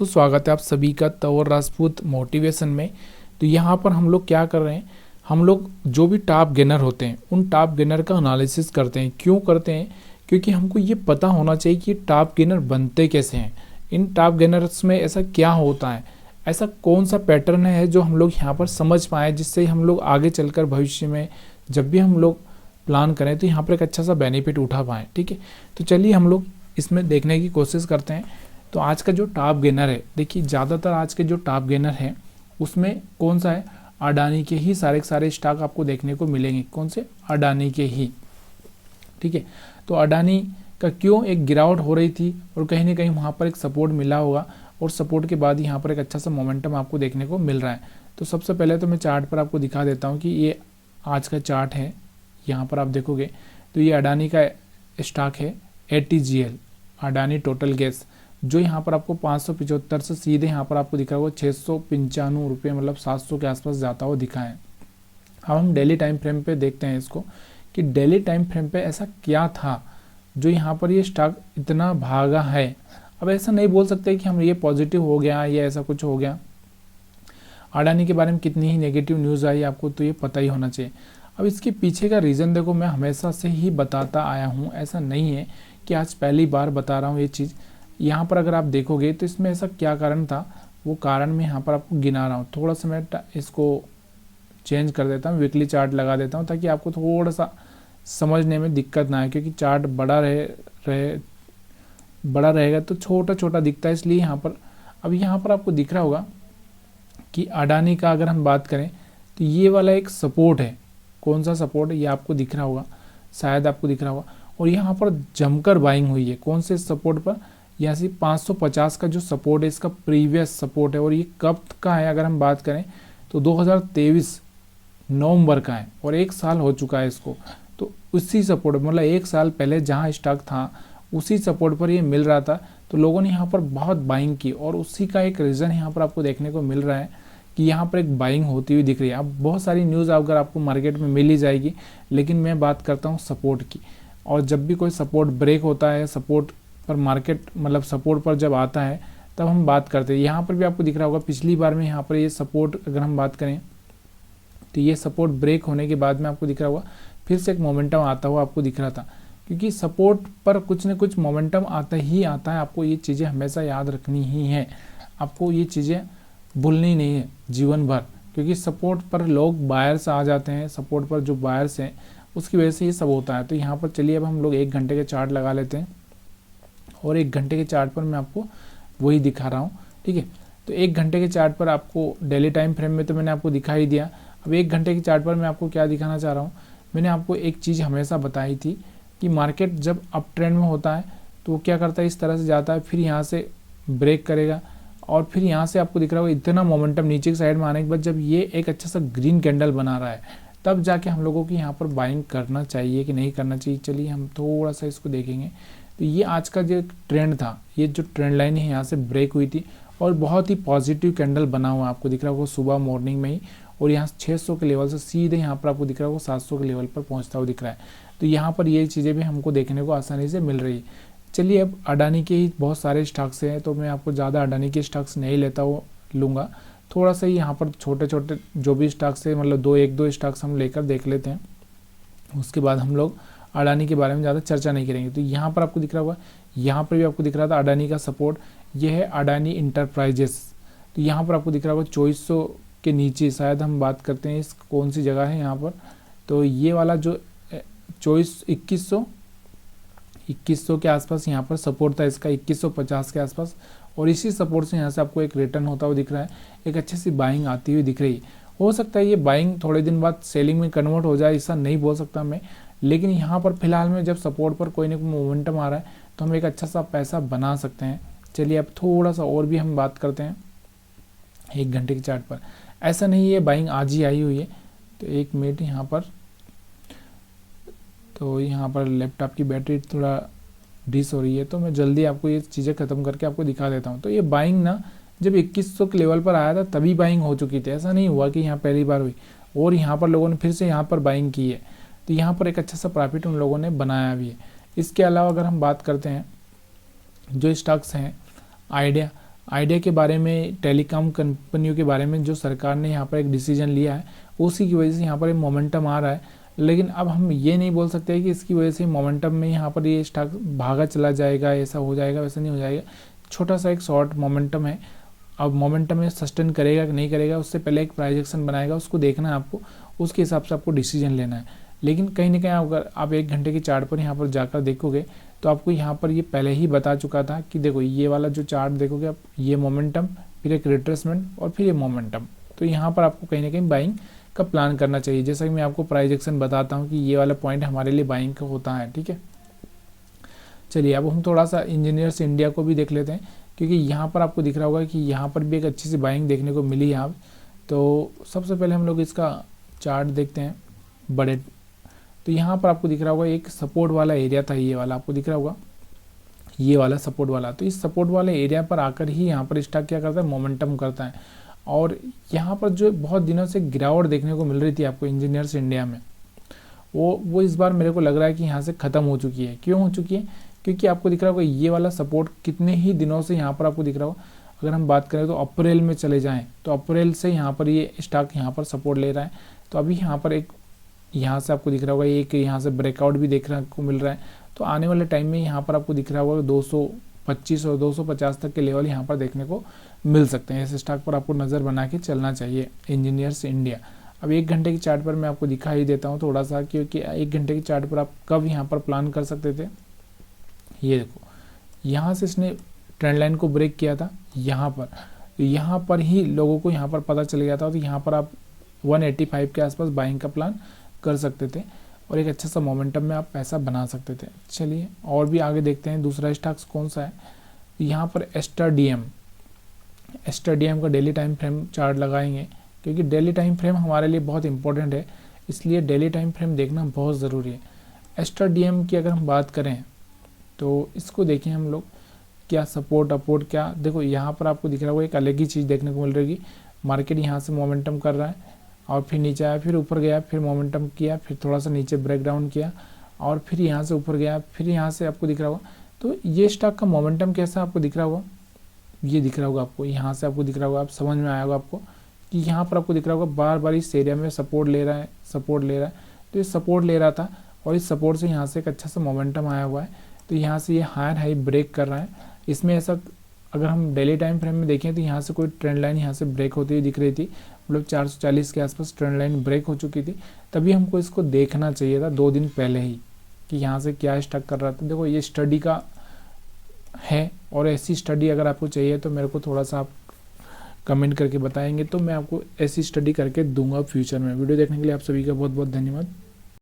तो स्वागत है आप सभी का तंवर राजपूत मोटिवेशन में। तो यहाँ पर हम लोग क्या कर रहे हैं, हम लोग जो भी टॉप गेनर होते हैं उन टॉप गेनर का एनालिसिस करते हैं। क्यों करते हैं? क्योंकि हमको ये पता होना चाहिए कि टॉप गेनर बनते कैसे हैं, इन टॉप गेनर्स में ऐसा क्या होता है, ऐसा कौन सा पैटर्न है जो हम लोग यहाँ पर समझ पाएँ, जिससे हम लोग आगे चलकर भविष्य में जब भी हम लोग प्लान करें तो यहाँ पर एक अच्छा सा बेनिफिट उठा पाएँ। ठीक है, तो चलिए हम लोग इसमें देखने की कोशिश करते हैं। तो आज का जो टॉप गेनर है, देखिए ज़्यादातर आज के जो टॉप गेनर हैं उसमें कौन सा है, अडानी के ही सारे के सारे स्टॉक आपको देखने को मिलेंगे। कौन से? अडानी के ही। ठीक है, तो अडानी का क्यों एक गिरावट हो रही थी और कहीं ना कहीं वहाँ पर एक सपोर्ट मिला होगा और सपोर्ट के बाद यहाँ पर एक अच्छा सा मोमेंटम आपको देखने को मिल रहा है। तो सबसे पहले तो मैं चार्ट पर आपको दिखा देता हूँ कि ये आज का चार्ट है। यहाँ पर आप देखोगे तो ये अडानी का स्टॉक है ATGL, अडानी टोटल गैस, जो यहाँ पर आपको 575 से सीधे यहाँ पर आपको दिखा होगा 695 रुपये, मतलब 700 के आसपास जाता हुआ दिखा है। अब हम डेली टाइम फ्रेम पे देखते हैं इसको कि डेली टाइम फ्रेम पे ऐसा क्या था जो यहाँ पर ये स्टॉक इतना भागा है। अब ऐसा नहीं बोल सकते कि हम ये पॉजिटिव हो गया या ऐसा कुछ हो गया। अडानी के बारे में कितनी ही नेगेटिव न्यूज़ आई आपको तो ये पता ही होना चाहिए। अब इसके पीछे का रीज़न देखो, मैं हमेशा से ही बताता आया हूँ, ऐसा नहीं है कि आज पहली बार बता रहा हूँ ये चीज़। यहाँ पर अगर आप देखोगे तो इसमें ऐसा क्या कारण था, वो कारण मैं यहाँ पर आपको गिना रहा हूँ। थोड़ा सा मैं इसको चेंज कर देता हूँ, वीकली चार्ट लगा देता हूँ ताकि आपको थोड़ा सा समझने में दिक्कत ना आए, क्योंकि चार्ट बड़ा रहेगा तो छोटा छोटा दिखता है, इसलिए यहाँ पर। अब यहाँ पर आपको दिख रहा होगा कि अडानी का अगर हम बात करें तो ये वाला एक सपोर्ट है। कौन सा सपोर्ट है? ये आपको दिख रहा होगा, शायद आपको दिख रहा होगा। और यहाँ पर जमकर बाइंग हुई है। कौन से सपोर्ट पर? यहाँ से 550 का जो सपोर्ट है, इसका प्रीवियस सपोर्ट है। और ये कब का है अगर हम बात करें तो 2023 नवंबर का है और 1 साल हो चुका है इसको। तो उसी सपोर्ट, मतलब 1 साल पहले जहाँ स्टॉक था उसी सपोर्ट पर ये मिल रहा था, तो लोगों ने यहाँ पर बहुत बाइंग की। और उसी का एक रीज़न यहाँ पर आपको देखने को मिल रहा है कि यहाँ पर एक बाइंग होती हुई दिख रही है। अब बहुत सारी न्यूज़ अगर आपको मार्केट में मिल ही जाएगी, लेकिन मैं बात करता हूँ सपोर्ट की। और जब भी कोई सपोर्ट ब्रेक होता है, सपोर्ट पर मार्केट मतलब सपोर्ट पर जब आता है तब हम बात करते हैं। यहाँ पर भी आपको दिख रहा होगा पिछली बार में यहाँ पर ये सपोर्ट अगर हम बात करें तो ये सपोर्ट ब्रेक होने के बाद में आपको दिख रहा होगा फिर से एक मोमेंटम आता हुआ आपको दिख रहा था, क्योंकि सपोर्ट पर कुछ न कुछ मोमेंटम आता ही आता है। आपको ये चीज़ें हमेशा याद रखनी ही है, आपको ये चीज़ें भूलनी नहीं है जीवन भर, क्योंकि सपोर्ट पर लोग बायर्स आ जाते हैं, सपोर्ट पर जो बायर्स हैं उसकी वजह से ये सब होता है। तो यहाँ पर चलिए अब हम लोग 1 घंटे के चार्ट लगा लेते हैं और 1 घंटे के चार्ट पर मैं आपको वही दिखा रहा हूँ। ठीक है, तो 1 घंटे के चार्ट पर आपको डेली टाइम फ्रेम में तो मैंने आपको दिखा ही दिया। अब 1 घंटे के चार्ट पर मैं आपको क्या दिखाना चाह रहा हूँ, मैंने आपको एक चीज़ हमेशा बताई थी कि मार्केट जब अप ट्रेंड में होता है तो वो क्या करता है, इस तरह से जाता है, फिर यहाँ से ब्रेक करेगा और फिर यहाँ से आपको दिख रहा होगा इतना मोमेंटम नीचे की साइड में आने के बाद जब ये एक अच्छा सा ग्रीन कैंडल बना रहा है, तब जाके हम लोगों को यहाँ पर बाइंग करना चाहिए कि नहीं करना चाहिए। चलिए हम थोड़ा सा इसको देखेंगे। तो ये आज का जो ट्रेंड था, ये जो ट्रेंड लाइन है यहाँ से ब्रेक हुई थी और बहुत ही पॉजिटिव कैंडल बना हुआ आपको दिख रहा होगा सुबह मॉर्निंग में ही। और यहाँ 600 के लेवल से सीधे यहाँ पर आपको दिख रहा होगा 700 के लेवल पर पहुँचता हुआ दिख रहा है। तो यहाँ पर ये चीज़ें भी हमको देखने को आसानी से मिल रही है। चलिए अब अडानी के ही बहुत सारे स्टॉक्स हैं, तो मैं आपको ज़्यादा अडानी के स्टॉक्स नहीं लूँगा, थोड़ा सा ही यहाँ पर छोटे छोटे जो भी स्टॉक्स है, मतलब 1-2 स्टॉक्स हम लेकर देख लेते हैं, उसके बाद हम लोग अडानी के बारे में ज़्यादा चर्चा नहीं करेंगे। तो यहाँ पर आपको दिख रहा होगा, यहाँ पर भी आपको दिख रहा था अडानी का सपोर्ट, ये है अडानी इंटरप्राइजेस। तो यहाँ पर आपको दिख रहा होगा 2400 के नीचे, शायद हम बात करते हैं इस कौन सी जगह है यहाँ पर, तो ये वाला जो 2100 के आसपास यहाँ पर सपोर्ट था इसका, 2150 के आसपास। और इसी सपोर्ट से यहाँ से आपको एक रिटर्न होता हुआ दिख रहा है, एक अच्छी सी बाइंग आती हुई दिख रही है। हो सकता है ये बाइंग थोड़े दिन बाद सेलिंग में कन्वर्ट हो जाए, ऐसा नहीं बोल सकता मैं, लेकिन यहाँ पर फिलहाल में जब सपोर्ट पर कोई ना कोई मोमेंटम आ रहा है तो हम एक अच्छा सा पैसा बना सकते हैं। चलिए अब थोड़ा सा और भी हम बात करते हैं 1 घंटे के चार्ट पर। ऐसा नहीं है बाइंग आज ही आई हुई है, तो 1 मिनट यहाँ पर, तो यहाँ पर लैपटॉप की बैटरी थोड़ा डिस हो रही है, तो मैं जल्दी आपको ये चीज़ें ख़त्म करके आपको दिखा देता हूँ। तो ये बाइंग ना जब 2100 के लेवल पर आया था तभी बाइंग हो चुकी थी, ऐसा नहीं हुआ कि यहाँ पहली बार हुई। और यहाँ पर लोगों ने फिर से यहाँ पर बाइंग की है, तो यहाँ पर एक अच्छा सा प्रॉफिट उन लोगों ने बनाया भी है। इसके अलावा अगर हम बात करते हैं जो स्टॉक्स हैं, आइडिया के बारे में, टेलीकॉम कंपनियों के बारे में जो सरकार ने यहाँ पर एक डिसीजन लिया है, उसी की वजह से यहाँ पर एक मोमेंटम आ रहा है। लेकिन अब हम ये नहीं बोल सकते कि इसकी वजह से मोमेंटम में यहाँ पर ये स्टॉक भागा चला जाएगा, ऐसा हो जाएगा, वैसा नहीं हो जाएगा। छोटा सा एक शॉर्ट मोमेंटम है। अब मोमेंटम में सस्टेन करेगा कि नहीं करेगा, उससे पहले एक प्राइजेक्शन बनाएगा, उसको देखना है आपको, उसके हिसाब से आपको डिसीजन लेना है। लेकिन कहीं ना कहीं अगर आप 1 घंटे की चार्ट पर यहाँ पर जाकर देखोगे तो आपको यहाँ पर ये पहले ही बता चुका था कि देखो ये वाला जो चार्ट देखोगे आप, ये मोमेंटम, फिर एक रिट्रेसमेंट और फिर ये मोमेंटम। तो यहाँ पर आपको कहीं ना कहीं बाइंग का प्लान करना चाहिए। जैसा कि मैं आपको प्राइजेक्शन बताता हूँ कि ये वाला पॉइंट हमारे लिए बाइंग का होता है, ठीक है। चलिए अब हम थोड़ा सा इंजीनियर्स इंडिया को भी देख लेते हैं, क्योंकि यहाँ पर आपको दिख रहा होगा कि यहाँ पर भी एक अच्छी सी बाइंग देखने को मिली है। आप तो सबसे पहले हम लोग इसका चार्ट देखते हैं बड़े। तो यहाँ पर आपको दिख रहा होगा एक सपोर्ट वाला एरिया था, ये वाला आपको दिख रहा होगा, ये वाला सपोर्ट वाला। तो इस सपोर्ट वाले एरिया पर आकर ही यहाँ पर स्टॉक क्या करता है, मोमेंटम करता है। और यहाँ पर जो बहुत दिनों से गिरावट देखने को मिल रही थी आपको इंजीनियर्स इंडिया में, वो इस बार मेरे को लग रहा है कि यहाँ से ख़त्म हो चुकी है। क्यों हो चुकी है? क्योंकि आपको दिख रहा होगा ये वाला सपोर्ट कितने ही दिनों से यहाँ पर आपको दिख रहा होगा। अगर हम बात करें तो अप्रैल में चले जाएं तो अप्रैल से यहाँ पर ये स्टॉक यहाँ पर सपोर्ट ले रहा है। तो अभी यहाँ पर एक, यहाँ से आपको दिख रहा होगा एक यहाँ से ब्रेकआउट भी देखने को मिल रहा है। तो आने वाले टाइम में यहाँ पर आपको दिख रहा होगा 225 और 250 तक के लेवल यहाँ पर देखने को मिल सकते हैं। इस स्टॉक पर आपको नज़र बना के चलना चाहिए, इंजीनियर्स इंडिया। अब 1 घंटे की चार्ट पर मैं आपको दिखा ही देता हूँ थोड़ा सा, क्योंकि 1 घंटे की चार्ट पर आप कब यहाँ पर प्लान कर सकते थे। ये देखो, यहाँ से इसने ट्रेंड लाइन को ब्रेक किया था यहाँ पर ही लोगों को यहाँ पर पता चल गया था। तो यहाँ पर आप 185 के आसपास बाइंग का प्लान कर सकते थे और एक अच्छा सा मोमेंटम में आप पैसा बना सकते थे। चलिए और भी आगे देखते हैं दूसरा स्टॉक्स कौन सा है। यहाँ पर एस्टर डीएम का डेली टाइम फ्रेम चार्ट लगाएंगे, क्योंकि डेली टाइम फ्रेम हमारे लिए बहुत इंपॉर्टेंट है, इसलिए डेली टाइम फ्रेम देखना बहुत ज़रूरी है। एस्टर डीएम की अगर हम बात करें तो इसको देखें हम लोग, क्या सपोर्ट अपोर्ट क्या, देखो यहाँ पर आपको दिख रहा होगा एक अलग ही चीज़ देखने को मिल रही है। मार्केट यहाँ से मोमेंटम कर रहा है और फिर नीचे आया, फिर ऊपर गया, फिर मोमेंटम किया, फिर थोड़ा सा नीचे ब्रेक डाउन किया और फिर यहाँ से ऊपर गया, फिर यहाँ से आपको दिख रहा होगा। तो ये स्टॉक का मोमेंटम कैसा आपको दिख रहा होगा, ये दिख रहा होगा आपको, यहाँ से आपको दिख रहा होगा, आप समझ में आया होगा आपको कि यहाँ पर आपको दिख रहा होगा बार बार इस एरिया में सपोर्ट ले रहा है। तो ये सपोर्ट ले रहा था और इस सपोर्ट से यहाँ से एक अच्छा सा मोमेंटम आया हुआ है। तो यहाँ से ये हायर हाई ब्रेक कर रहा है। इसमें ऐसा अगर हम डेली टाइम फ्रेम में देखें तो यहाँ से कोई ट्रेंड लाइन यहाँ से ब्रेक होती हुई दिख रही थी, मतलब 440 के आसपास ट्रेंड लाइन ब्रेक हो चुकी थी। तभी हमको इसको देखना चाहिए था 2 दिन पहले ही कि यहाँ से क्या स्टॉक कर रहा था। देखो ये स्टडी का है और ऐसी स्टडी अगर आपको चाहिए तो मेरे को थोड़ा सा आप कमेंट करके बताएंगे, तो मैं आपको ऐसी स्टडी करके दूंगा फ्यूचर में। वीडियो देखने के लिए आप सभी का बहुत बहुत धन्यवाद।